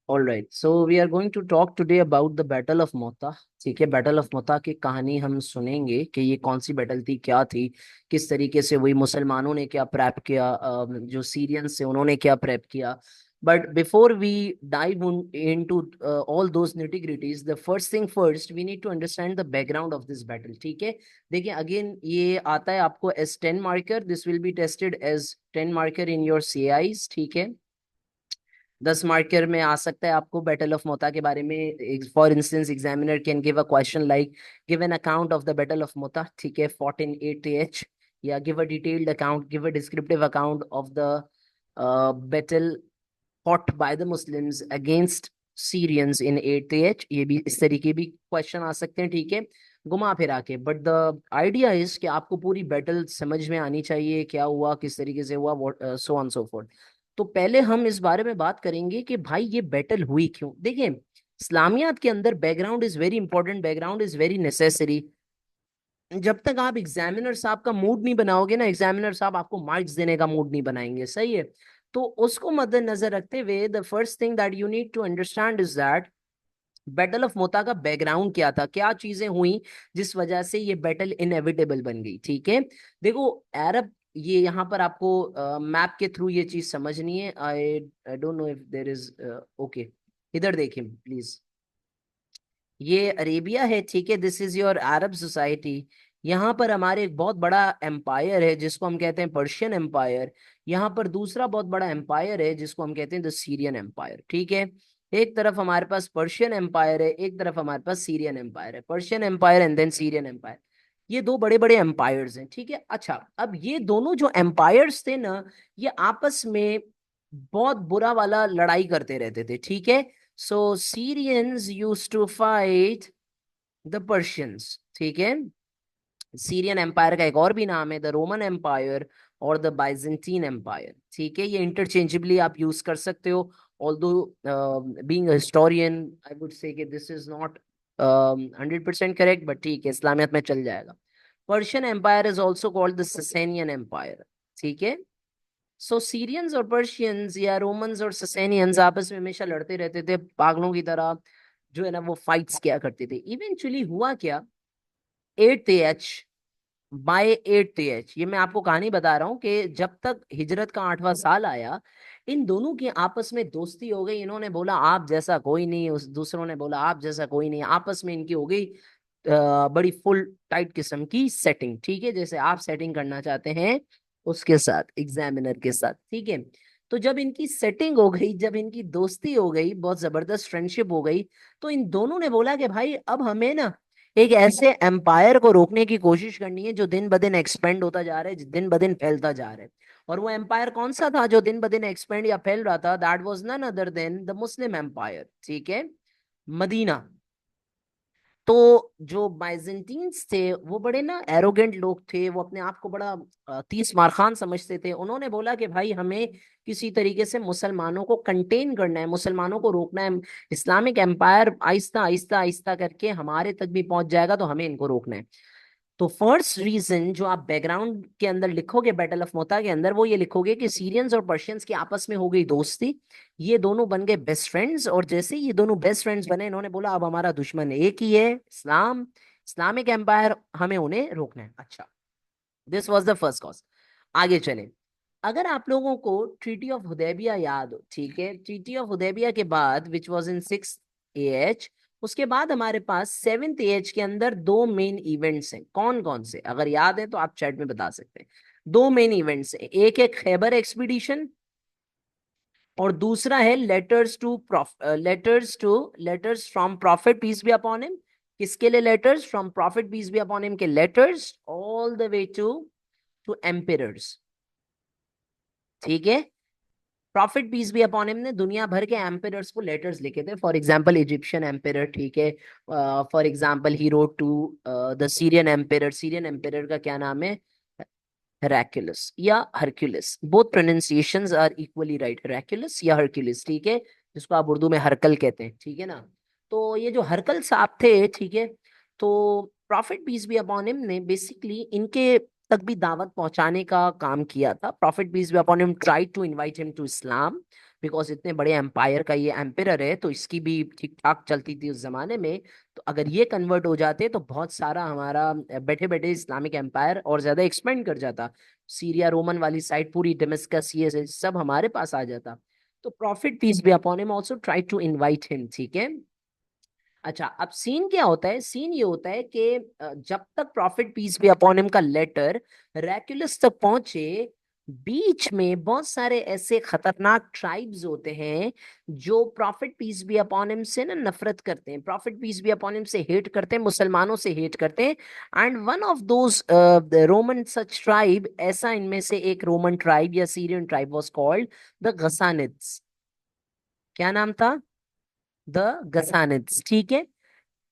All right, so we are going to talk today about the Battle of Mota. ठीक है, battle of Mota की कहानी हम सुनेंगे कि ये कौन सी बैटल थी, क्या थी, किस तरीके से वही मुसलमानों ने क्या प्रेप किया, जो सीरियंस से उन्होंने क्या प्रेप किया. But before we dive into all those nitty-gritties, the first thing first, we need to understand the background of this battle. ठीक है, देखिए अगेन ये आता है आपको as 10 marker. This will be tested as 10 marker in your C Is. ठीक है, 10 marker में आ सकता है आपको बैटल ऑफ मोता के बारे में. For instance examiner can give a question like give an account of the battle of Mota. ठीक है, फॉट इन 8th, या give a detailed account, give a descriptive account of the battle fought by the Muslims against Syrians in 8th. ये भी इस तरीके भी question आ सकते हैं. ठीक है, घुमा फिरा के, बट द आइडिया इज कि आपको पूरी बैटल समझ में आनी चाहिए, क्या हुआ, किस तरीके से हुआ, सो ऑन सो फोर्थ. तो पहले हम इस बारे में बात करेंगे कि भाई ये बैटल हुई क्यों. देखिए, इस्लामियात के अंदर background is very important, background is very necessary. जब तक आप एग्जामिनर साहब का मूड नहीं बनाओगे ना, एग्जामिनर साहब आपको मार्क्स देने का मूड नहीं बनाएंगे. सही है, तो उसको मद्देनजर रखते हुए the first thing that you need to understand is that battle of Mutah का बैकग्राउंड क्या था, क्या चीजें हुई जिस वजह से ये बैटल इनएविटेबल बन गई. ठीक है, देखो अरब, ये यहाँ पर आपको मैप के थ्रू ये चीज समझनी है. I don't know if there is, okay, इधर देखिए प्लीज. ये अरेबिया है. ठीक है, this is your Arab society. यहाँ पर हमारे एक बहुत बड़ा एम्पायर है जिसको हम कहते हैं पर्शियन एम्पायर. यहाँ पर दूसरा बहुत बड़ा एम्पायर है जिसको हम कहते हैं द सीरियन एम्पायर. ठीक है, एक तरफ हमारे पास पर्शियन एम्पायर है, एक तरफ हमारे पास सीरियन एम्पायर है. Persian empire and then Syrian empire, ये दो बड़े बड़े एम्पायर्स हैं. ठीक है, अच्छा, अब ये दोनों जो एम्पायर्स थे ना, ये आपस में बहुत बुरा वाला लड़ाई करते रहते थे. ठीक है, so Syrians use to fight the Persians. ठीक है, सीरियन एम्पायर का एक और भी नाम है द रोमन एम्पायर और द बाइजेंटीन एम्पायर. ठीक है, ये इंटरचेंजेबली आप यूज कर सकते हो. Although being a historian I would say कि this is not 100% correct, but ठीक है, इस्लामियत में चल जाएगा. Persian empire is also called the Sassanian empire. ठीक है, सो सीरियंस और पर्शियंस या रोमन्स और ससेनियंस आपस में हमेशा लड़ते रहते थे पागलों की तरह. जो है ना, वो फाइट्स किया करते थे. इवेंचुअली हुआ क्या, 8th, बाय 8th, ये मैं आपको कहानी बता रहा हूँ कि जब तक हिजरत का 8वां साल आया, इन दोनों की आपस में दोस्ती हो गई. इन्होंने बोला आप जैसा कोई नहीं, उस दूसरों ने बोला आप जैसा कोई नहीं. आपस में इनकी हो गई बड़ी फुल टाइट किस्म की सेटिंग. ठीक है, जैसे आप सेटिंग करना चाहते हैं उसके साथ, एग्जामिनर के साथ. ठीक है, तो जब इनकी सेटिंग हो गई, जब इनकी दोस्ती हो गई, बहुत जबरदस्त फ्रेंडशिप हो गई, तो इन दोनों ने बोला कि भाई अब हमें ना एक ऐसे एम्पायर को रोकने की कोशिश करनी है जो दिन ब दिन एक्सपेंड होता जा रहा है, दिन ब दिन फैलता जा रहा है. और वो एम्पायर कौन सा था जो दिन ब दिन एक्सपेंड या फैल रहा था? That was none other than the Muslim empire. ठीक है, मदीना. तो जो बाइजेंटीन्स थे वो बड़े ना एरोगेंट लोग थे, वो अपने आप को बड़ा तीस मार खान समझते थे. उन्होंने बोला कि भाई हमें किसी तरीके से मुसलमानों को कंटेन करना है, मुसलमानों को रोकना है. इस्लामिक एम्पायर आहिस्ता आहिस्ता आहिस्ता करके हमारे तक भी पहुंच जाएगा, तो हमें इनको रोकना है. तो फर्स्ट रीजन जो आप बैकग्राउंड के अंदर लिखोगे बैटल ऑफ मोता के अंदर, वो ये लिखोगे कि सीरियंस और पर्शियंस की आपस में हो गई दोस्ती. ये दोनों बन गए बेस्ट फ्रेंड्स, और जैसे ही ये दोनों बेस्ट फ्रेंड्स बने, इन्होंने बोला अब हमारा दुश्मन एक ही है, इस्लाम, इस्लामिक एम्पायर, हमें उन्हें रोकना है. अच्छा, this was the first cause. आगे चले, अगर आप लोगों को ट्रीटी ऑफ हुदैबिया याद हो. ठीक है, ट्रीटी ऑफ हुदैबिया के बाद विच वॉज इन 6th, उसके बाद हमारे पास 7th के अंदर दो मेन इवेंट्स हैं. कौन कौन से, अगर याद है तो आप चैट में बता सकते हैं. दो मेन इवेंट्स हैं, एक है खैबर एक्सपीडिशन और दूसरा है letters from prophet peace be upon him. किसके लिए letters? From prophet peace be upon him के letters all the way to emperors. ठीक है, prophet peace be upon him ने दुनिया भर के एम्पेरर्स को लेटर्स लिखे थे. For example Egyptian emperor. ठीक है, for example he wrote to the Syrian emperor. Syrian emperor का क्या नाम है? हेराक्युलस या Hercules, both pronunciations are equally right, हेराक्युलस या हरक्युलस. ठीक है, जिसको आप उर्दू में हरकल कहते हैं. ठीक है ना, तो ये जो हरकल साहब थे, ठीक है, तो prophet peace be upon him ने बेसिकली इनके तक भी दावत पहुंचाने का काम किया था. Prophet peace be upon him try to invite him to Islam. Because इतने बड़े एम्पायर का ये एम्पियर है, तो इसकी भी ठीक ठाक चलती थी उस जमाने में। तो अगर ये कन्वर्ट हो जाते तो बहुत सारा हमारा बैठे बैठे इस्लामिक एम्पायर और ज्यादा एक्सपेंड कर जाता। सीरिया रोमन वाली साइड पूरी डेमस्कस ये सब हमारे पास आ जाता। तो prophet peace be upon him also try to invite him, ठीक है। अच्छा, अब सीन क्या होता है? सीन ये होता है कि जब तक prophet peace be upon him का लेटर रेक्युलस तक पहुंचे, बीच में बहुत सारे ऐसे खतरनाक ट्राइब्स होते हैं जो prophet peace be upon him से ना नफरत करते हैं, prophet peace be upon him से हेट करते हैं, मुसलमानों से हेट करते हैं। And one of those Roman such tribe, ऐसा इनमें से एक रोमन ट्राइब या Syrian tribe was called the Ghassanids. क्या नाम था? द गसानिड्स, ठीक है।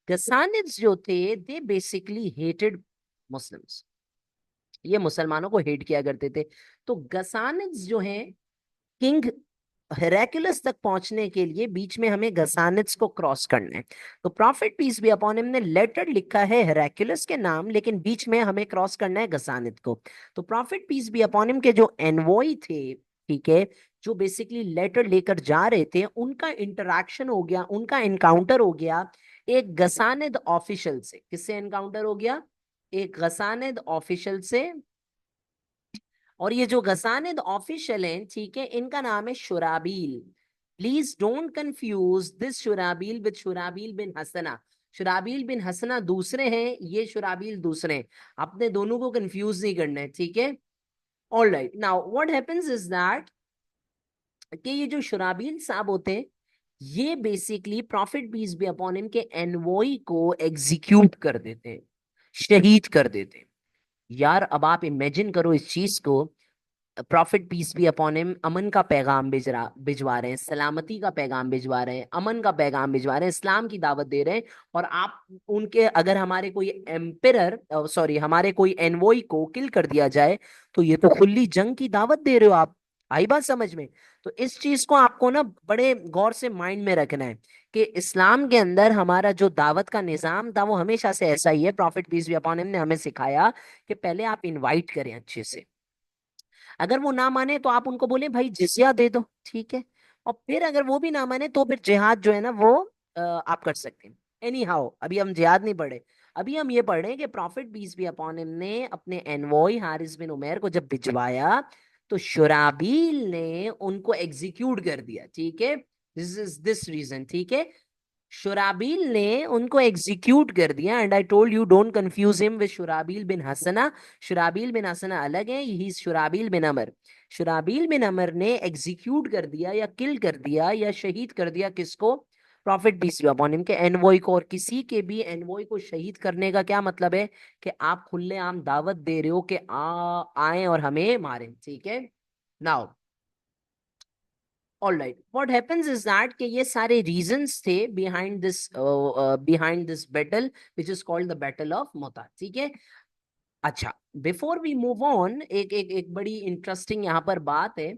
गसानिड्स जो थे, दे बेसिकली हेटेड मुस्लिम्स। ये मुसलमानों को हेट किया करते थे। तो गसानिड्स जो हैं, किंग हेराक्लियस तक पहुंचने के लिए बीच में हमें गसानिड्स को क्रॉस करना है। तो prophet peace be upon him ने लेटर लिखा है हेराक्लियस के नाम, लेकिन बीच में हमें क्रॉस करना है गसानिद को। तो prophet peace be upon him के जो एनवॉय थे, ठीक है, जो बेसिकली लेटर लेकर जा रहे थे, उनका इंटरेक्शन हो गया, उनका एनकाउंटर हो गया एक गसानिद ऑफिशियल से। किससे एनकाउंटर हो गया? एक गसानिद ऑफिशियल से। और ये जो गसानिद ऑफिशियल हैं, ठीक है, इनका नाम है Shurahbil. Please don't confuse this Shurahbil with Shurahbil bin Hasana. Shurahbil bin Hasana दूसरे हैं, ये शुराबील दूसरे हैं। आपने दोनों को कंफ्यूज नहीं करना है, ठीक है। All right, now what happens is that कि ये जो शुराबील साहब होते हैं, ये basically prophet peace be upon him के एनवॉय को एग्जीक्यूट कर देते हैं, शहीद कर देते हैं। यार अब आप इमेजिन करो इस चीज को। Prophet peace be upon him अमन का पैगाम भिजवा रहे हैं, सलामती का पैगाम भिजवा रहे हैं, अमन का पैगाम भिजवा रहे हैं, इस्लाम की दावत दे रहे हैं। और आप उनके, अगर हमारे कोई एम्पियर, सॉरी, हमारे कोई एनवॉय को किल कर दिया जाए, तो ये तो खुली जंग की दावत दे रहे हो आप। आई बात समझ में? तो इस चीज को आपको ना बड़े गौर से माइंड में रखना है कि इस्लाम के अंदर हमारा जो दावत का निजाम था वो हमेशा से ऐसा ही है। Prophet peace be upon him ने हमें सिखाया कि पहले आप इनवाइट करें अच्छे से, अगर वो ना माने तो आप उनको बोले भाई जिजिया दे दो, ठीक है। और फिर अगर वो भी ना माने तो फिर जिहाद जो है ना वो आप कर सकते हैं। एनी हाउ, अभी हम जिहाद नहीं पढ़े, अभी हम ये पढ़ रहे हैं कि prophet peace be upon him ने अपने एनवॉय हारिस बिन उमैर को जब भिजवाया, तो शुराबील ने उनको एग्जीक्यूट कर दिया, ठीक है। दिस इज दिस रीजन, ठीक है। शुराबील ने उनको एग्जीक्यूट कर दिया। And I told you don't confuse him with Shurahbil bin Hasana. Shurahbil bin Hasana अलग है, ही शुराबील बिन अमर। शुराबील बिन अमर ने एग्जीक्यूट कर दिया या किल कर दिया या शहीद कर दिया किसको? Prophet peace be upon him के एनवॉय को। और किसी के भी एनवॉय को शहीद करने का क्या मतलब है? कि आप खुलेआम दावत दे रहे हो कि आए और हमें मारें, ठीक है। Now all right, what happens is that कि ये सारे रीजंस थे behind this battle which is called the battle of Mota, ठीक है। अच्छा, बिफोर वी मूव ऑन, एक एक एक बड़ी इंटरेस्टिंग यहाँ पर बात है।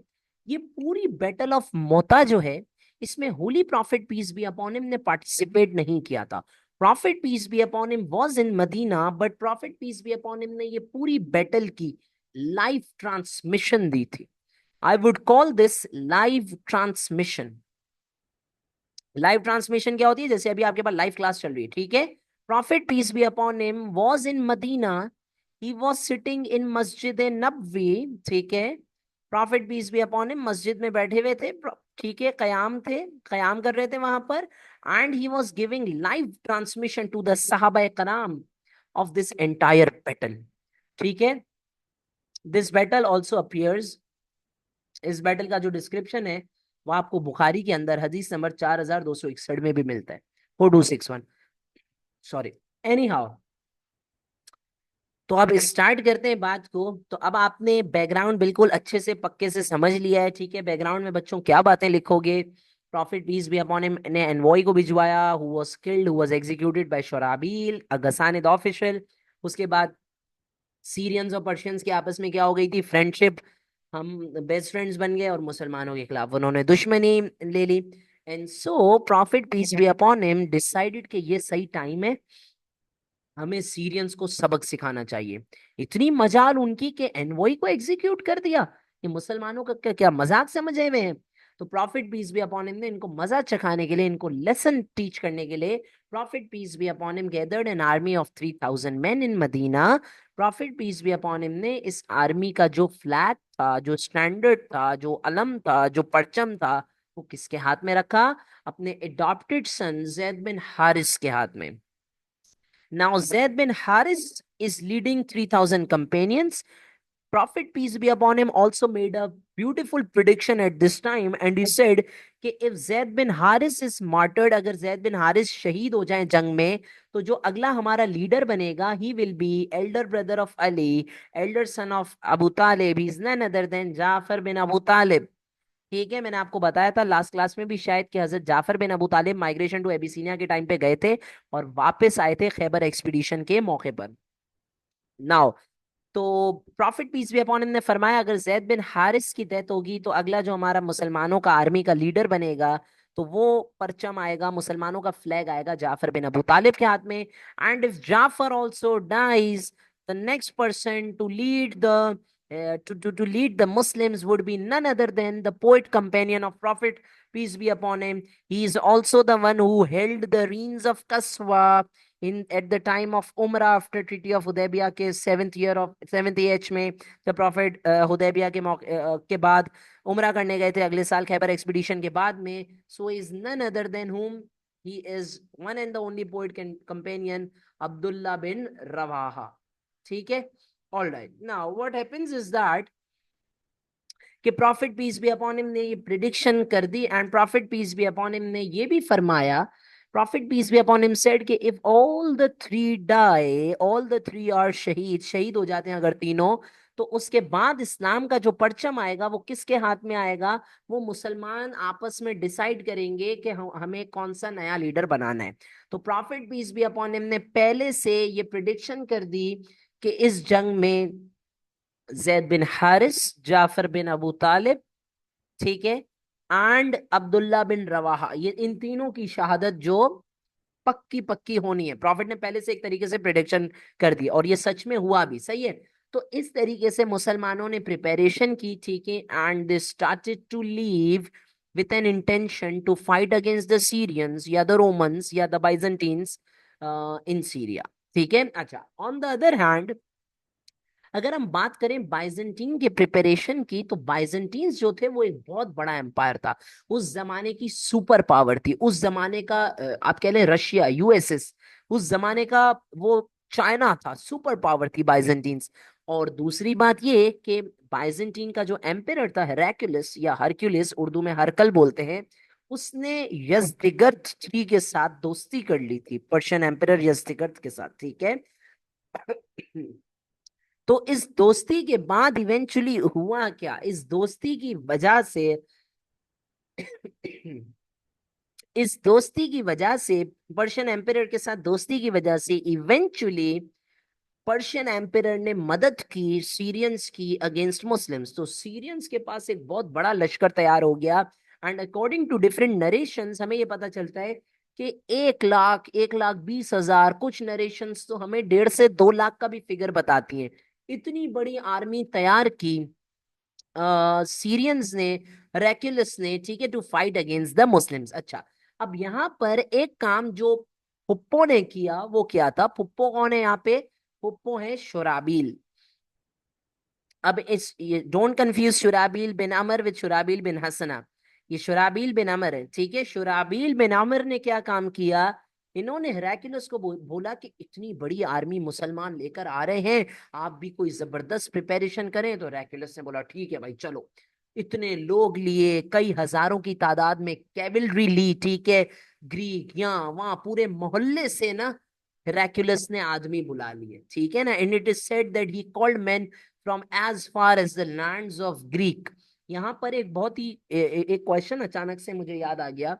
ये पूरी बैटल ऑफ मोता जो है, इसमें holy prophet peace be upon him ने पार्टिसिपेट नहीं किया था। Prophet peace be upon him was in Medina, but prophet peace be upon him ने ये पूरी बैटल की लाइव ट्रांसमिशन दी थी। I would call this live transmission. Live transmission क्या होती है? जैसे अभी आपके पास लाइव क्लास चल रही है, ठीक है। Prophet peace be upon him was in Medina, he was sitting in Masjid Nabawi, ठीक है। Prophet peace be upon him मस्जिद में बैठे हुए थे, ठीक है, कयाम थे, कयाम कर रहे थे वहां पर। And he was giving live transmission to the सहाबा कराम ऑफ दिस एंटायर बैटल, ठीक है। दिस बैटल ऑल्सो अपियर्स, इस बैटल का जो डिस्क्रिप्शन है वो आपको बुखारी के अंदर हदीस नंबर 4261 में भी मिलता है, 4261, सॉरी। एनी हाउ, तो अब स्टार्ट करते हैं बात को। तो अब आपने बैकग्राउंड बिल्कुल अच्छे से पक्के से समझ लिया है, ठीक है। बैकग्राउंड में बच्चों क्या बातें लिखोगे? Prophet peace be upon him ने एनवॉय को भिजवाया, who was killed, who was executed by Shurahbil a Ghassanid official. उसके बाद सीरियंस और पर्शियंस के आपस में क्या हो गई थी? फ्रेंडशिप, हम बेस्ट फ्रेंड्स बन गए और मुसलमानों के खिलाफ उन्होंने दुश्मनी ले ली। And so prophet peace be upon him decided कि ये सही टाइम है, हमें सीरियंस को सबक सिखाना चाहिए। इतनी मजाल उनकी कि एनवॉय को एग्जीक्यूट कर दिया। ये मुसलमानों का क्या क्या मजाक समझे हुए हैं? तो prophet peace be upon him ने इनको मजा चखाने के लिए, इनको लेसन टीच करने के लिए, prophet peace be upon him gathered an army of 3,000 men in Medina. Prophet peace be upon him ने इस आर्मी का जो फ्लैग था, जो स्टैंडर्ड था, जो अलम था, जो परचम था, वो किसके हाथ में रखा? अपने adopted son Zaid bin Haris के हाथ में। Now Zaid bin Haris is leading 3,000 companions. Prophet peace be upon him also made a beautiful prediction at this time and he said कि if Zaid bin Haris is martyred, अगर Zaid bin Haris शहीद हो जाए जंग में, तो जो अगला हमारा लीडर बनेगा, he will be elder brother of Ali, elder son of Abu Talib, he is none other than Jafar bin Abu Talib. ठीक है, मैंने आपको बताया था लास्ट क्लास में भी शायद कि हजरत Jafar bin Abu Talib migration to एबिसीनिया के टाइम पे गए थे और वापस आए थे खैबर एक्सपीडिशन के मौके पर। नाउ, तो prophet peace be upon him ने फरमाया अगर जैद बिन हारिस की डेथ होगी तो अगला जो हमारा मुसलमानों का आर्मी का लीडर बनेगा, तो वो परचम आएगा, मुसलमानों का फ्लैग आएगा जाफर बिन अबू तालिब के हाथ में। And if Jafar also dies, the next person to lead the to lead the Muslims would be none other than the poet companion of Prophet, peace be upon him. He is also the one who held the reins of Kaswa in at the time of Umrah after Treaty of Hudaybiyah के seventh years में, जब profit Hudaibiya के मौके के बाद उमरा करने गए थे अगले साल खैबर एक्सपीडिशन के बाद में। So is none other than him, he is one and the only poet companion, Abdullah bin Rawaha. ठीक है, all right. Now what happens is that कि prophet peace be upon him ने ये प्रिडिक्शन कर दी and prophet peace be upon him ने ये भी फरमाया, prophet peace be upon him said कि if all the three die, all the three are शहीद, शहीद हो जाते हैं अगर तीनों, तो उसके बाद इस्लाम का जो परचम आएगा वो किसके हाथ में आएगा? वो मुसलमान आपस में डिसाइड करेंगे कि हमें कौन सा नया लीडर बनाना है। तो prophet peace be upon him ने पहले से ये प्रिडिक्शन कर दी कि इस जंग में Zaid bin Haris, Jafar bin Abu Talib, ठीक है, एंड अब्दुल्ला बिन रवाहा, ये इन तीनों की शहादत जो पक्की पक्की होनी है, प्रॉफिट ने पहले से एक तरीके से प्रिडिक्शन कर दी और ये सच में हुआ भी। सही है, तो इस तरीके से मुसलमानों ने प्रिपरेशन की, ठीक है, and they started to leave with an intention to fight against the Syrians या द रोमन्स या द बाइजेंटीन्स इन सीरिया। ठीक है, अच्छा, ऑन द अदर हैंड अगर हम बात करें बाइजेंटीन के प्रिपरेशन की, तो बाइजेंटीन्स जो थे वो एक बहुत बड़ा एम्पायर था, उस जमाने की सुपर पावर थी, उस जमाने का आप कह लें रशिया, यूएसएस, उस जमाने का वो चाइना था, सुपर पावर थी बाइजेंटीन्स। और दूसरी बात ये कि बाइजेंटीन का जो एम्पायर था हेराक्लियस या हरक्यूलिस, उर्दू में हरकल बोलते हैं, उसने यजदिगर्द III के साथ दोस्ती कर ली थी, पर्शियन एम्पायर यजदिगर्द के साथ। ठीक है, तो इस दोस्ती के बाद इवेंचुअली हुआ क्या, इस दोस्ती की वजह से इस दोस्ती की वजह से, पर्शियन एम्पायर के साथ दोस्ती की वजह से इवेंचुअली पर्शियन एम्पायर ने मदद की सीरियंस की अगेंस्ट मुस्लिम्स। तो सीरियंस के पास एक बहुत बड़ा लश्कर तैयार हो गया and according to different narrations हमें ये पता चलता है कि 1 लाख, 1,20,000, कुछ नरेशंस तो हमें 1.5 से 2 लाख का भी फिगर बताती हैं। इतनी बड़ी आर्मी तैयार की सीरियंस ने, रेक्युलस ने, ठीक है, to fight against the Muslims. अच्छा, अब यहां पर एक काम जो फुप्पो ने किया वो क्या था? फुप्पो कौन है यहाँ पे? फुप्पो है शुराबील। अब इस don't confuse Shurahbil bin Amr with Shurahbil bin Hasana, ये शुराबील बिन अमर है। ठीक है, शुराबील बिन अमर ने क्या काम किया? इन्होंने हेराक्लियस को बोला कि इतनी बड़ी आर्मी मुसलमान लेकर आ रहे हैं, आप भी कोई जबरदस्त प्रिपरेशन करें। तो हेराक्लियस ने बोला ठीक है भाई चलो। इतने लोग लिए, कई हजारों की तादाद में कैवलरी ली, ठीक है, ग्रीक यहाँ वहां पूरे मोहल्ले से ना हेराक्लियस ने आदमी बुला लिए। ठीक है ना, and it is said that he called men from as far as the lands of Greek. यहाँ पर एक बहुत ही एक क्वेश्चन अचानक से मुझे याद आ गया,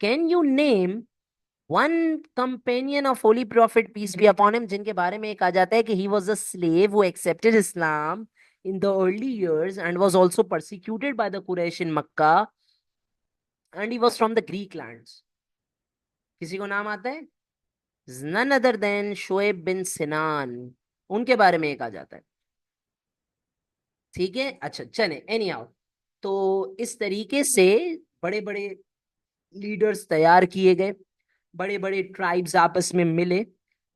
can you name one companion of holy prophet peace be upon him, जिनके बारे में कहा जाता है कि he was a slave who accepted Islam in the early years and was also persecuted by the Quraysh in Makkah and he was from the Greek lands? किसी को नाम आता है? none other than शोएब बिन सिनान, उनके बारे में कहा जाता है। ठीक है, अच्छा चले, एनी हाउ, तो इस तरीके से बड़े बड़े लीडर्स तैयार किए गए, बड़े बड़े ट्राइब्स आपस में मिले,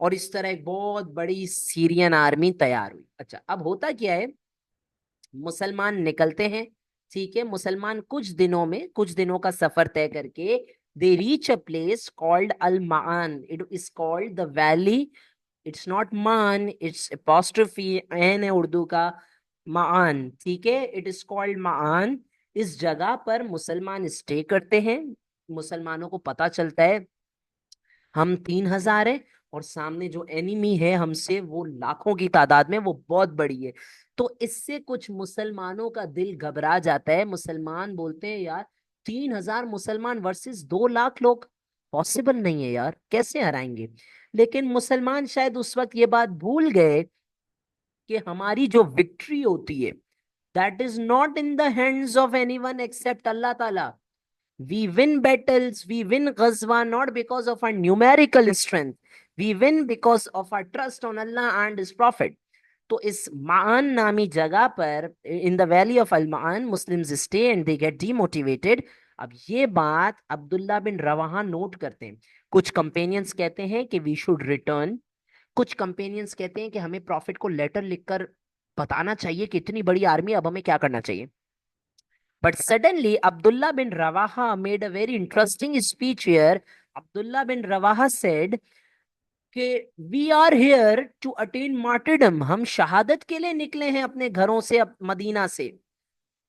और इस तरह एक बहुत बड़ी सीरियन आर्मी तैयार हुई। अच्छा, अब होता क्या है, मुसलमान निकलते हैं, ठीक है, मुसलमान कुछ दिनों में, कुछ दिनों का सफर तय करके they reach a place called Al Maan, it is called the valley, it's not Maan, it's apostrophe N है उर्दू का, मान, ठीक है, इट इज कॉल्ड मान। इस जगह पर मुसलमान स्टे करते हैं। मुसलमानों को पता चलता है हम 3,000 हैं, और सामने जो एनिमी है हमसे वो लाखों की तादाद में, वो बहुत बड़ी है। तो इससे कुछ मुसलमानों का दिल घबरा जाता है। मुसलमान बोलते हैं यार, 3,000 मुसलमान वर्सेस 2 लाख लोग, पॉसिबल नहीं है यार, कैसे हराएंगे। लेकिन मुसलमान शायद उस वक्त ये बात भूल गए कि हमारी जो विक्ट्री होती है, that is not in the hands of anyone except Allah ताला। We win battles, we win ghazwa not because of our numerical strength. We win because of our trust on Allah and His Prophet. तो इस मान नामी जगह पर, in the valley of अल मान, Muslims stay and they get demotivated. अब ये बात अब्दुल्ला बिन रवाहा नोट करते हैं। कुछ कंपेनियंस कहते हैं कि वी शुड रिटर्न, कुछ कंपेनियंस कहते हैं कि हमें प्रॉफिट को लेटर लिखकर बताना चाहिए कि इतनी बड़ी आर्मी, अब हमें क्या करना चाहिए। But suddenly, Abdullah bin Rawaha made a very interesting speech here. Abdullah bin Rawaha said कि we are here to attain martyrdom, हम शहादत के लिए निकले हैं अपने घरों से, मदीना से।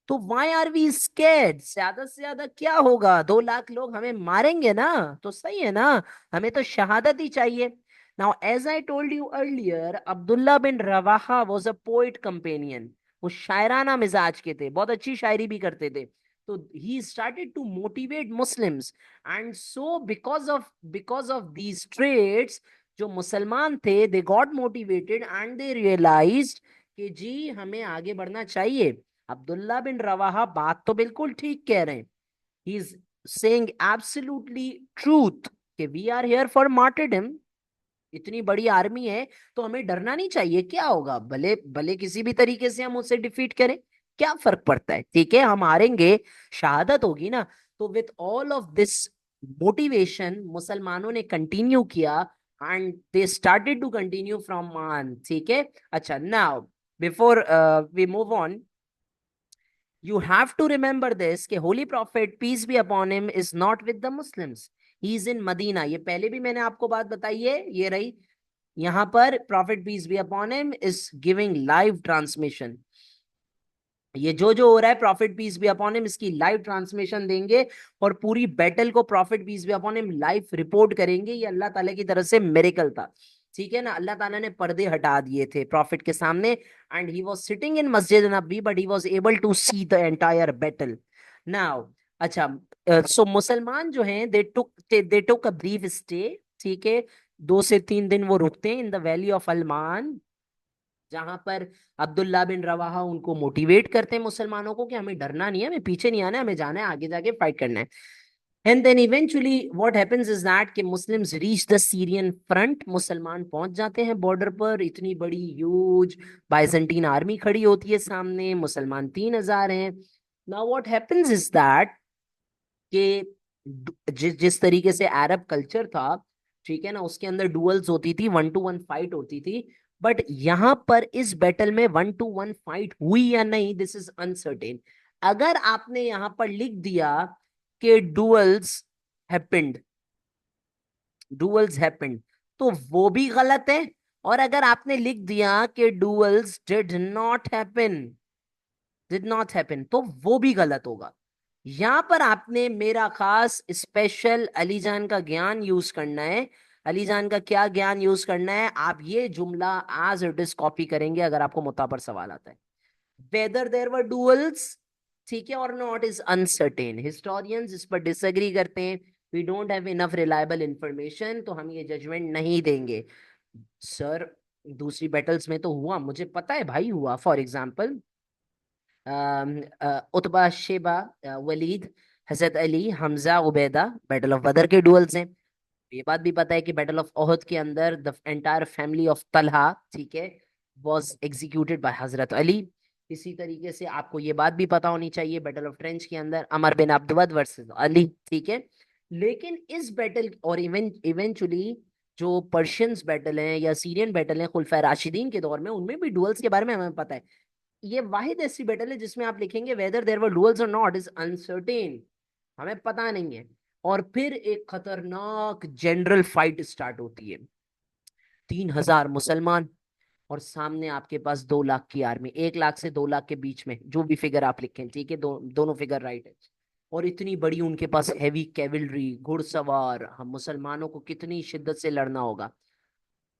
तो वाई आर वी स्कैर्ड, ज्यादा से ज्यादा क्या होगा, 2 लाख लोग हमें मारेंगे ना, तो सही है ना, हमें तो शहादत ही चाहिए। Now as I told you earlier, Abdullah bin Rawaha was a poet companion. वो शायराना मिजाज के थे, बहुत अच्छी शायरी भी करते थे। तो he started to motivate Muslims, and so because of these trades, जो मुसलमान थे they got motivated and they realised कि जी हमें आगे बढ़ना चाहिए। अब्दुल्ला बिन रवाहा बात तो बिल्कुल ठीक कह रहे हैं, he is saying absolutely truth कि we are here for martyrdom. इतनी बड़ी आर्मी है तो हमें डरना नहीं चाहिए, क्या होगा, भले भले किसी भी तरीके से हम उसे डिफीट करें, क्या फर्क पड़ता है, ठीक है, हम हारेंगे, शहादत होगी ना। तो with all of this motivation मुसलमानों ने कंटिन्यू किया, and they started to continue from Maan, ठीक है। अच्छा, now before we move on, you have to remember this कि holy prophet peace be upon him is not with the Muslims, he is in Medina। ये पहले भी मैंने आपको बात बताई है, ये रही, यहाँ पर prophet peace be upon him is giving live transmission। ये जो हो रहा है prophet peace be upon him, इसकी लाइव ट्रांसमिशन देंगे, और पूरी बैटल को prophet peace be upon him live report करेंगे। ये अल्लाह ताला की तरफ से मिरेकल था, ठीक है ना। अल्लाह ताला ने पर्दे हटा दिए थे प्रॉफिट के सामने, and he was sitting in Masjid Nabawi, but he was able to see the entire battle. Now, अच्छा, सो मुसलमान जो हैं दे टुक अ ब्रीफ स्टे, ठीक है, 2 से 3 दिन वो रुकते हैं इन द वैली ऑफ अलमान, जहां पर अब्दुल्ला बिन रवाहा उनको मोटिवेट करते हैं मुसलमानों को कि हमें डरना नहीं है, हमें पीछे नहीं आना है, हमें जाना है, आगे जाके फाइट करना है। And then eventually what happens is that कि Muslims reach the Syrian front, मुसलमान पहुंच जाते हैं बॉर्डर पर। इतनी बड़ी ह्यूज बाइजेंटीन आर्मी खड़ी होती है सामने, मुसलमान 3,000 हैं। Now what happens is that कि जिस तरीके से अरब कल्चर था, ठीक है ना, उसके अंदर डुअल्स होती थी, 1-to-1 फाइट होती थी। बट यहां पर इस बैटल में 1-to-1 फाइट हुई या नहीं, दिस इज अनसर्टेन। अगर आपने यहां पर लिख दिया कि हैपेंड डुअल्स हैपेंड, तो वो भी गलत है। और अगर आपने लिख दिया कि डुअल्स डिड नॉट हैपन, तो वो भी गलत होगा। यहां पर आपने मेरा खास स्पेशल अलीजान का ज्ञान यूज करना है। अलीजान का क्या ज्ञान यूज करना है, आप ये जुमला एज इट इज कॉपी करेंगे अगर आपको मुद्दा पर सवाल आता है। वेदर देयर वर डुअल्स, ठीक है, और नॉट इज अनसर्टेन। हिस्टोरियंस इस पर डिसएग्री करते हैं, we don't have enough reliable information, तो हम ये जजमेंट नहीं देंगे। सर, दूसरी बैटल्स में तो हुआ, मुझे पता है भाई, हुआ। For example, Utba, Shaiba, Walid, हजरत Ali, Hamza, Ubaida, battle of Badr के डुअल्स हैं। ये बात भी पता है कि बैटल ऑफ ओहद के अंदर the entire family of Talha, ठीक है, वाज एग्जीक्यूटेड बाय हजरत अली। इसी तरीके से आपको ये बात भी पता होनी चाहिए, बैटल ऑफ ट्रेंच के अंदर अमर बिन अब्दवद वर्सेस अली, ठीक है। लेकिन इस बैटल और इवेंचुअली जो पर्शियंस बैटल हैं या सीरियन बैटल हैं खुलफाए राशिदीन के दौर में, उनमें भी डुअल्स के बारे में हमें पता है। ये वाहिद ऐसी बैटल है जिसमें आप लिखेंगे वेदर देयर वर डुअल्स और नॉट इज अनसर्टेन, हमें पता नहीं है। और फिर एक खतरनाक जनरल फाइट स्टार्ट होती है। 3,000 मुसलमान और सामने आपके पास 2 लाख की आर्मी, 1 लाख से 2 लाख के बीच में जो भी फिगर आप लिखें, ठीक है, दोनों फिगर राइट है। और इतनी बड़ी उनके पास हैवी कैवलरी, घुड़सवार, हम मुसलमानों को कितनी शिद्दत से लड़ना होगा।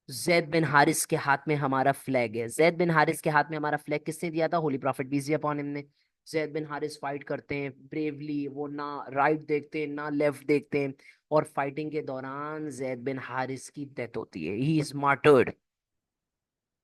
जैद बिन हारिस के हाथ में हमारा फ्लैग है। जैद बिन हारिस के हाथ में हमारा फ्लैग किसने दिया था? Holy prophet peace be upon him ने। जैद बिन हारिस फाइट करते हैं ब्रेवली, वो ना राइट देखते हैं ना लेफ्ट देखते हैं। और फाइटिंग के दौरान जैद बिन हारिस की डेथ होती है, he is martyred.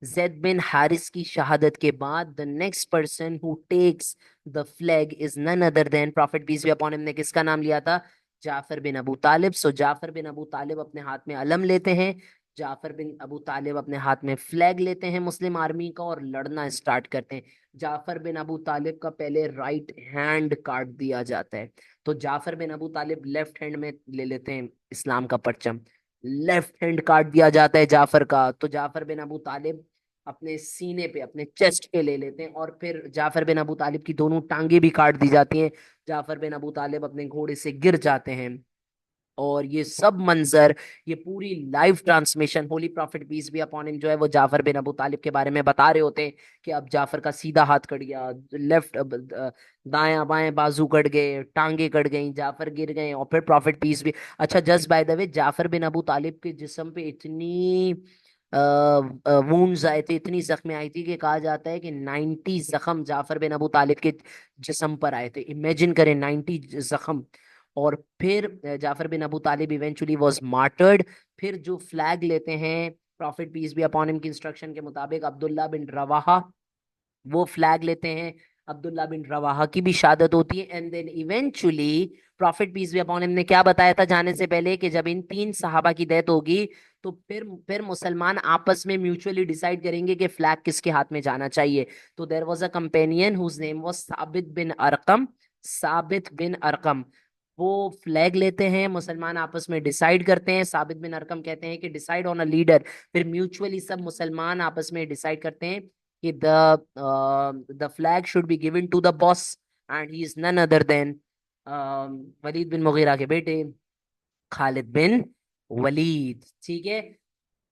Zaid bin Haris की शहादत के बाद the next person who takes the flag is none other than prophet peace be upon him ने किसका नाम लिया था? जाफर बिन अबू तालिब। सो जाफर बिन अबू तालिब अपने हाथ में अलम लेते हैं, जाफर बिन अबू तालिब अपने हाथ में फ्लैग लेते हैं मुस्लिम आर्मी का और लड़ना स्टार्ट करते हैं। जाफर बिन अबू तालिब का पहले राइट हैंड काट दिया जाता है। तो जाफर बिन अबू तालिब लेफ्ट हैंड में ले लेते हैं इस्लाम का परचम, लेफ्ट हैंड काट दिया जाता है जाफर का। तो जाफर बिन अबू तालिब अपने सीने पे, अपने चेस्ट पे ले लेते हैं और फिर जाफर बिन अबू तालिब की दोनों टांगे भी काट दी जाती हैं। जाफर बिन अबू तालिब अपने घोड़े से गिर जाते हैं। और ये सब मंजर, ये पूरी live transmission holy prophet peace be upon him जो है वो जाफर बिन अबू तालिब के बारे में बता रहे होते हैं कि अब जाफर का सीधा हाथ कट गया, लेफ्ट दायां बाएं बाजू कट गए, टांगे कट गई, जाफर गिर गए और फिर प्रॉफिट पीस भी। अच्छा just by the way, Jafar bin Abu Talib के जिस्म पे इतनी वूंड्स आए थे, इतनी जख्में आई थी कि कहा जाता है कि 90 जख्म जाफर बिन अबू तालिब के जिस्म पर आए थे। इमेजिन करें 90 जख्म। और फिर Jafar bin Abu Talib eventually was martyred. फिर जो फ्लैग लेते हैं prophet peace be upon him की इंस्ट्रक्शन के मुताबिक अब्दुल्ला बिन रवाहा, वो फ्लैग लेते हैं। अब्दुल्ला बिन रवाहा की भी शहादत होती है। And then eventually prophet peace be upon him ने क्या बताया था जाने से पहले कि जब इन 3 सहाबा की डेथ होगी तो फिर मुसलमान आपस में म्यूचुअली डिसाइड करेंगे कि फ्लैग किसके हाथ में जाना चाहिए। तो there was a companion whose name was Sabit bin Arkham. साबित बिन अरकम वो फ्लैग लेते हैं, मुसलमान आपस में डिसाइड करते हैं। साबित बिन अरकम कहते हैं कि डिसाइड ऑन अ लीडर। फिर म्यूचुअली सब मुसलमान आपस में डिसाइड करते हैं कि the flag should be given to the boss and he is none other than Walid bin Mughira के बेटे खालिद बिन वलीद, ठीक है।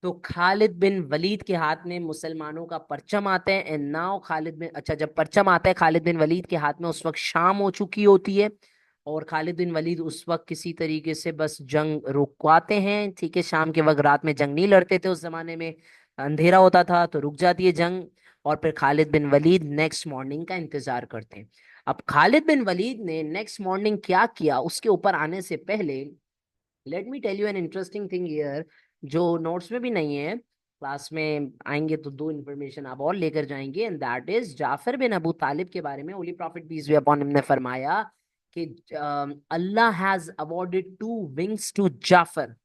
तो खालिद बिन वलीद के हाथ में मुसलमानों का परचम आता है। एंड नाउ खालिद बिन, अच्छा जब परचम आता है खालिद बिन वलीद के हाथ में, उस वक्त शाम हो चुकी होती है। और खालिद बिन वलीद उस वक्त किसी तरीके से बस जंग रुकवाते हैं, ठीक है। शाम के वक्त, रात में जंग नहीं लड़ते थे उस जमाने में, अंधेरा होता था तो रुक जाती है जंग। और फिर Khalid bin Waleed next morning का इंतजार करते हैं। अब खालिद बिन वलीद ने नेक्स्ट मॉर्निंग क्या किया उसके ऊपर आने से पहले let me tell you an interesting thing here, जो नोट्स में भी नहीं है। क्लास में आएंगे तो 2 इंफॉर्मेशन आप और लेकर जाएंगे, and that is Jafar bin Abu Talib के बारे में holy prophet peace be upon him ने फरमाया कि Allah has awarded 2 wings to Jafar.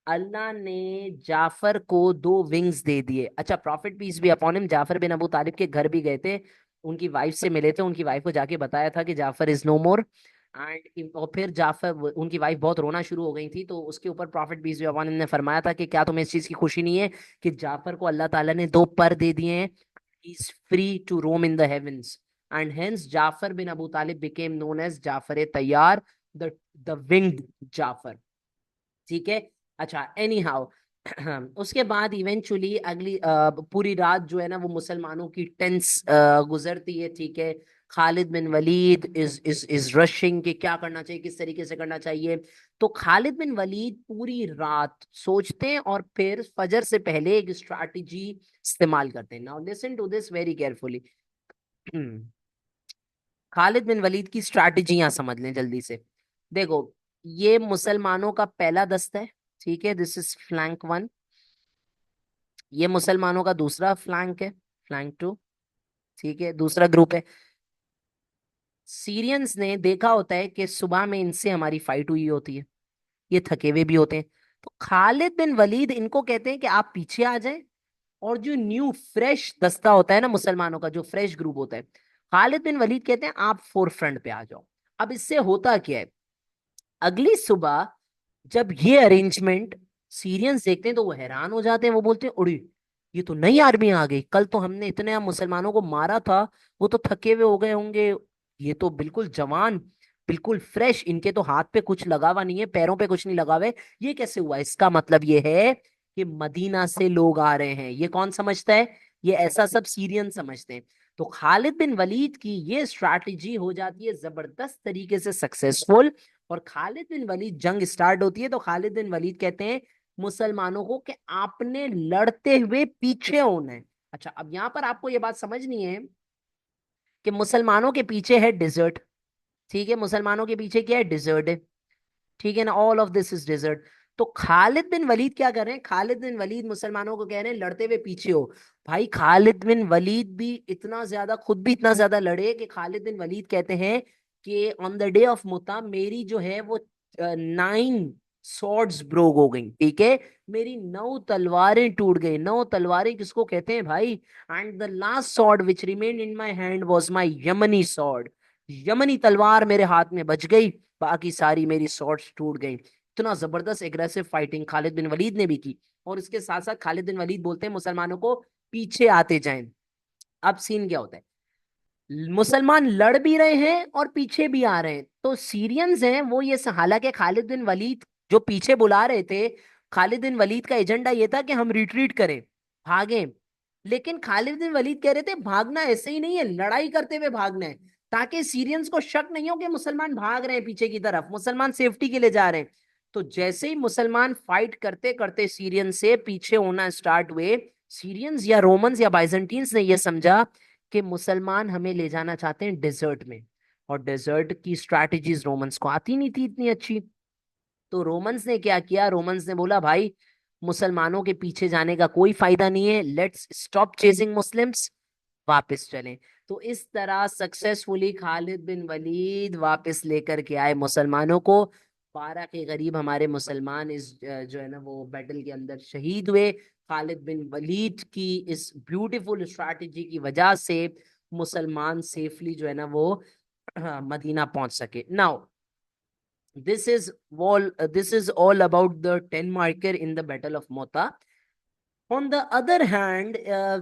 अल्लाह ने जाफर को 2 विंग्स दे दिए। अच्छा prophet peace be upon him Jafar bin Abu Talib के घर भी गए थे, उनकी वाइफ से मिले थे, उनकी वाइफ को जाके बताया था कि Jafar is no more. And और फिर जाफर, उनकी वाइफ बहुत रोना शुरू हो गई थी, तो उसके ऊपर profit peace be upon him ने फरमाया था कि क्या तुम्हें इस चीज की खुशी नहीं है कि जाफर को अल्लाह ताला ने 2 पर दे दिए हैं, is free to roam in the heavens. And hence Jafar bin Abu Talib became known as Jafar Tayyar, the winged Jafar, ठीक है। अच्छा एनी हाउ उसके बाद इवेंचुअली अगली पूरी रात जो है ना वो मुसलमानों की टेंस गुजरती है, ठीक है। Khalid bin Waleed is rushing कि क्या करना चाहिए, किस तरीके से करना चाहिए। तो खालिद बिन वलीद पूरी रात सोचते हैं और फिर फजर से पहले एक स्ट्रैटेजी इस्तेमाल करते हैं। Now listen to this very carefully. Khalid bin Walid की स्ट्रैटेजी यहां समझ लें जल्दी से। देखो ये मुसलमानों का पहला दस्ता है, ठीक है, दिस इज फ्लैंक 1। ये मुसलमानों का दूसरा फ्लैंक है, फ्लैंक 2, ठीक है, दूसरा ग्रुप है। सीरियंस ने देखा होता है कि सुबह में इनसे हमारी फाइट हुई होती है, ये थके हुए भी होते हैं। तो खालिद बिन वलीद इनको कहते हैं कि आप पीछे आ जाएं और जो न्यू फ्रेश दस्ता होता है ना मुसलमानों का, जो फ्रेश ग्रुप होता है, खालिद बिन वलीद कहते हैं आप फोर फ्रंट पे आ जाओ। अब इससे होता क्या है, अगली सुबह जब ये अरेंजमेंट सीरियंस देखते हैं तो वो हैरान हो जाते हैं, वो बोलते हैं उड़ी, ये तो नई आर्मी आ गई, कल तो हमने इतने मुसलमानों को मारा था, वो तो थके हुए हो गए होंगे, ये तो बिल्कुल जवान, बिल्कुल फ्रेश, इनके तो हाथ पे कुछ लगा हुआ नहीं है, पैरों पे कुछ नहीं लगा हुआ है, ये कैसे हुआ? इसका मतलब ये है कि मदीना से लोग आ रहे हैं। ये कौन समझता है? ये ऐसा सब सीरियन समझते हैं। तो खालिद बिन वलीद की ये स्ट्रैटेजी हो जाती है जबरदस्त तरीके से सक्सेसफुल। और खालिद बिन वलीद, जंग स्टार्ट होती है तो खालिद बिन वलीद कहते हैं मुसलमानों को कि आपने लड़ते हुए पीछे होना है। अच्छा, अब यहां पर आपको यह बात समझनी है कि मुसलमानों के पीछे है डिजर्ट। ठीक है, मुसलमानों के पीछे क्या है? डिजर्ट है। ठीक है ना, all of this is desert. तो खालिद बिन वलीद क्या कर रहे हैं? खालिद बिन वलीद मुसलमानों को कह रहे हैं लड़ते हुए पीछे हो। भाई खालिद बिन वलीद भी इतना ज्यादा, खुद भी इतना ज्यादा लड़े कि खालिद बिन वलीद कहते हैं कि ऑन द डे ऑफ मुता मेरी जो है वो 9 सॉर्ड्स ब्रोक हो गई। ठीक है, मेरी 9 तलवारें टूट गई। 9 तलवारें किसको कहते हैं भाई? And the last sword which remain in my hand was my Yemeni sword. यमनी तलवार मेरे हाथ में बच गई, बाकी सारी मेरी सॉर्ड्स टूट गई। इतना जबरदस्त aggressive fighting Khalid bin Waleed ने भी की। और इसके साथ साथ खालिद बिन वलीद बोलते हैं मुसलमानों को पीछे आते जाएं। अब सीन क्या होता है, मुसलमान लड़ भी रहे हैं और पीछे भी आ रहे हैं। तो सीरियंस हैं वो ये हालांकि खालिद बिन वलीद जो पीछे बुला रहे थे, खालिद बिन वलीद का एजेंडा ये था कि हम रिट्रीट करें, भागें। लेकिन खालिद बिन वलीद कह रहे थे भागना ऐसे ही नहीं है, लड़ाई करते हुए भागना है, ताकि सीरियंस को शक नहीं हो कि मुसलमान भाग रहे हैं पीछे की तरफ, मुसलमान सेफ्टी के लिए जा रहे हैं। तो जैसे ही मुसलमान फाइट करते करते सीरियन से पीछे होना स्टार्ट हुए, सीरियंस या रोमन्स या बाइजेंटीन्स ने यह समझा कि मुसलमान हमें ले जाना चाहते हैं डेजर्ट में। और डेजर्ट की स्ट्रैटेजीज रोमन्स को आती नहीं थी इतनी अच्छी। तो रोमन्स ने क्या किया, रोमन्स ने बोला भाई मुसलमानों के पीछे जाने का कोई फायदा नहीं है, लेट्स स्टॉप चेजिंग मुस्लिम्स, वापस चलें। तो इस तरह सक्सेसफुली खालिद बिन वलीद वापस लेकर के आए मुसलमानों को। 12 के करीब हमारे मुसलमान इस जो है ना वो बैटल के अंदर शहीद हुए। खालिद बिन वलीद की इस ब्यूटीफुल स्ट्रैटेजी की वजह से मुसलमान सेफली जो है ना वो मदीना पहुंच सके। Now this is all about the 10 marker in the battle of Mota. On the other hand,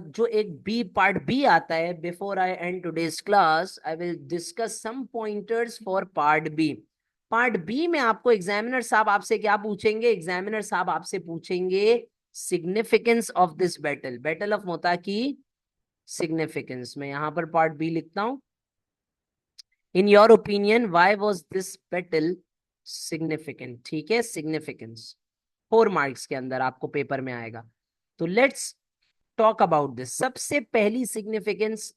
जो एक बी पार्ट बी आता है, before I and today's class I will discuss some pointers for part B. Part B में आपको examiner साहब आपसे क्या पूछेंगे? एग्जामिनर साहब आपसे पूछेंगे significance of this battle, battle of Mota की सिग्निफिकेंस। मैं यहां पर पार्ट बी लिखता हूं। In your opinion why was this battle significant? ठीक है, सिग्निफिकेंस 4 मार्क्स के अंदर आपको पेपर में आएगा। तो लेट्स टॉक अबाउट दिस। सबसे पहली सिग्निफिकेंस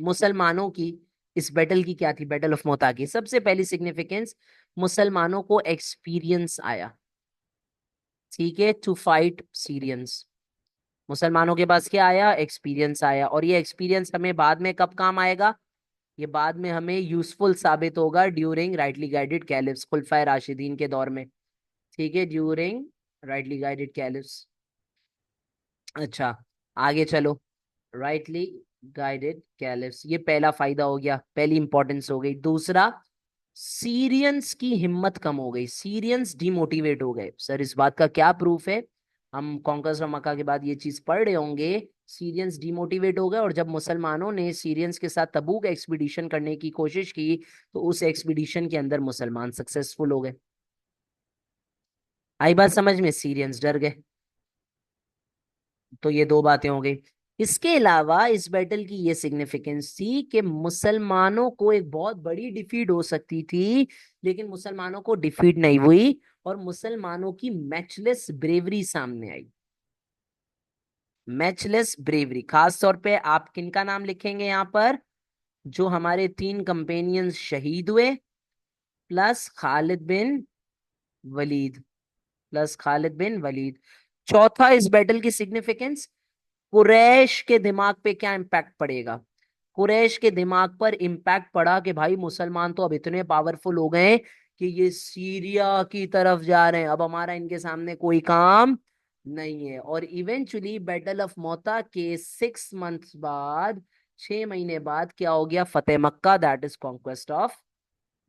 मुसलमानों की इस बैटल की क्या थी? बैटल ऑफ मोता की सबसे पहली सिग्निफिकेंस, मुसलमानों को एक्सपीरियंस आया। ठीक है, टू फाइट सीरियंस। मुसलमानों के पास क्या आया? एक्सपीरियंस आया। और ये एक्सपीरियंस हमें बाद में कब काम आएगा? ये बाद में हमें यूजफुल साबित होगा ड्यूरिंग राइटली गाइडेड कैलिफ्स, खुलफाए राशिदीन के दौर में। ठीक है, ड्यूरिंग राइटली गाइडेड कैलिफ्स। अच्छा, आगे चलो। राइटली गाइडेड कैलिफ्स, ये पहला फायदा हो गया, पहली इंपॉर्टेंस हो गई। दूसरा, सीरियंस की हिम्मत कम हो गई, सीरियंस डिमोटिवेट हो गए। सर इस बात का क्या प्रूफ है? हम कॉन्कर्स ऑफ मक्का के बाद ये चीज पढ़ रहे होंगे। सीरियंस डिमोटिवेट हो गए, और जब मुसलमानों ने सीरियंस के साथ तबूक एक्सपीडिशन करने की कोशिश की तो उस एक्सपीडिशन के अंदर मुसलमान सक्सेसफुल हो गए। आई बात समझ में? सीरियंस डर गए। तो ये दो बातें हो गई। इसके अलावा इस बैटल की ये सिग्निफिकेंस थी कि मुसलमानों को एक बहुत बड़ी डिफीट हो सकती थी, लेकिन मुसलमानों को डिफीट नहीं हुई, और मुसलमानों की मैचलेस ब्रेवरी सामने आई। मैचलेस ब्रेवरी, खास तौर पे आप किनका नाम लिखेंगे यहां पर? जो हमारे 3 कंपेनियंस शहीद हुए, plus Khalid bin Waleed, plus Khalid bin Waleed. चौथा, इस बैटल की सिग्निफिकेंस, कुरैश के दिमाग पे क्या इम्पैक्ट पड़ेगा? कुरैश के दिमाग पर इम्पैक्ट पड़ा कि भाई मुसलमान तो अब इतने पावरफुल हो गए कि ये सीरिया की तरफ जा रहे हैं, अब हमारा इनके सामने कोई काम नहीं है। और इवेंचुअली बैटल ऑफ मोता के 6 मंथ्स बाद, 6 महीने बाद क्या हो गया? फतेह Mecca, that is conquest of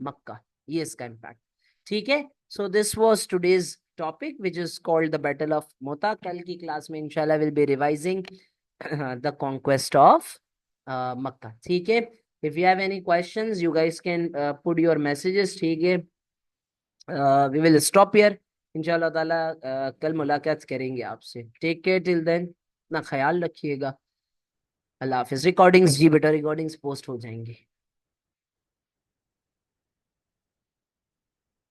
Mecca. ये इसका इम्पैक्ट। ठीक है। So this was today's topic which is called the battle of Mota. कल की क्लास में इंशाल्लाह will be revising the conquest of Mecca. ठीक है। If you have any questions you guys can put your messages. ठीक है। We will stop here. इंशाल्लाह ताला कल मुलाकात करेंगे आपसे। टेक केयर टिल देन, अपना ख्याल रखिएगा। अल्लाह हाफिज। रिकॉर्डिंग्स जी बेटा, रिकॉर्डिंग्स पोस्ट हो जाएंगी।